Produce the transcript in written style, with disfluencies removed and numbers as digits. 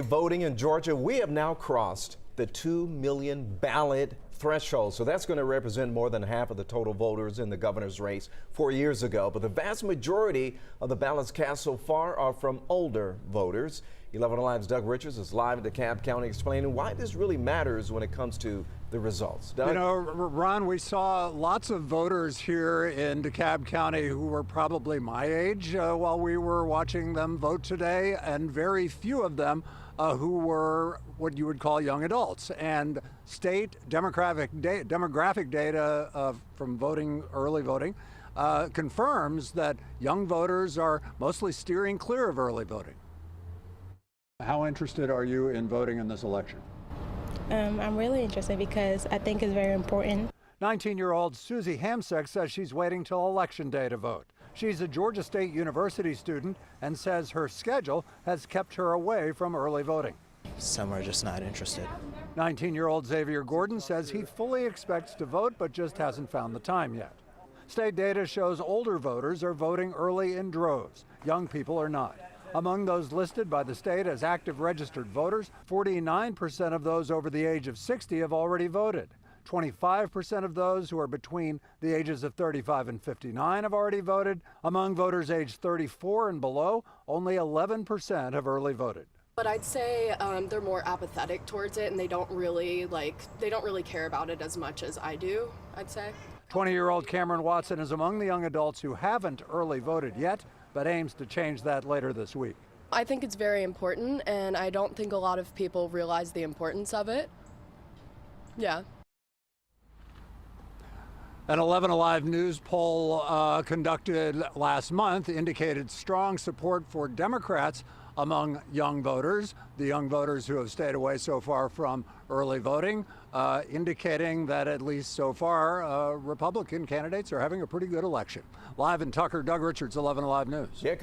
Voting in Georgia, we have now crossed the 2 million ballot threshold. So that's going to represent more than half of the total voters in the governor's race 4 years ago. But the vast majority of the ballots cast so far are from older voters. 11 Alive's Doug Richards is live in DeKalb County explaining why this really matters when it comes to the results. Doug? You know, Ron, we saw lots of voters here in DeKalb County who were probably my age while we were watching them vote today, and very few of them who were what you would call young adults. And state demographic data from early voting confirms that young voters are mostly steering clear of early voting. How interested are you in voting in this election? I'm really interested because I think it's very important. 19-year-old Susie Hamsick says she's waiting till Election Day to vote. She's a Georgia State University student and says her schedule has kept her away from early voting. Some are just not interested. 19-year-old Xavier Gordon says he fully expects to vote but just hasn't found the time yet. State data shows older voters are voting early in droves. Young people are not. Among those listed by the state as active registered voters, 49% of those over the age of 60 have already voted. 25% of those who are between the ages of 35 and 59 have already voted. Among voters aged 34 and below, only 11% have early voted. But I'd say they're more apathetic towards it, and they don't really care about it as much as I do, I'd say. 20-year-old Cameron Watson is among the young adults who haven't early voted yet, but aims to change that later this week. I think it's very important, and I don't think a lot of people realize the importance of it. Yeah. An 11 Alive News poll conducted last month indicated strong support for Democrats among young voters, the young voters who have stayed away so far from early voting, indicating that at least so far, Republican candidates are having a pretty good election. Live in Tucker, Doug Richards, 11 Alive News. Yeah.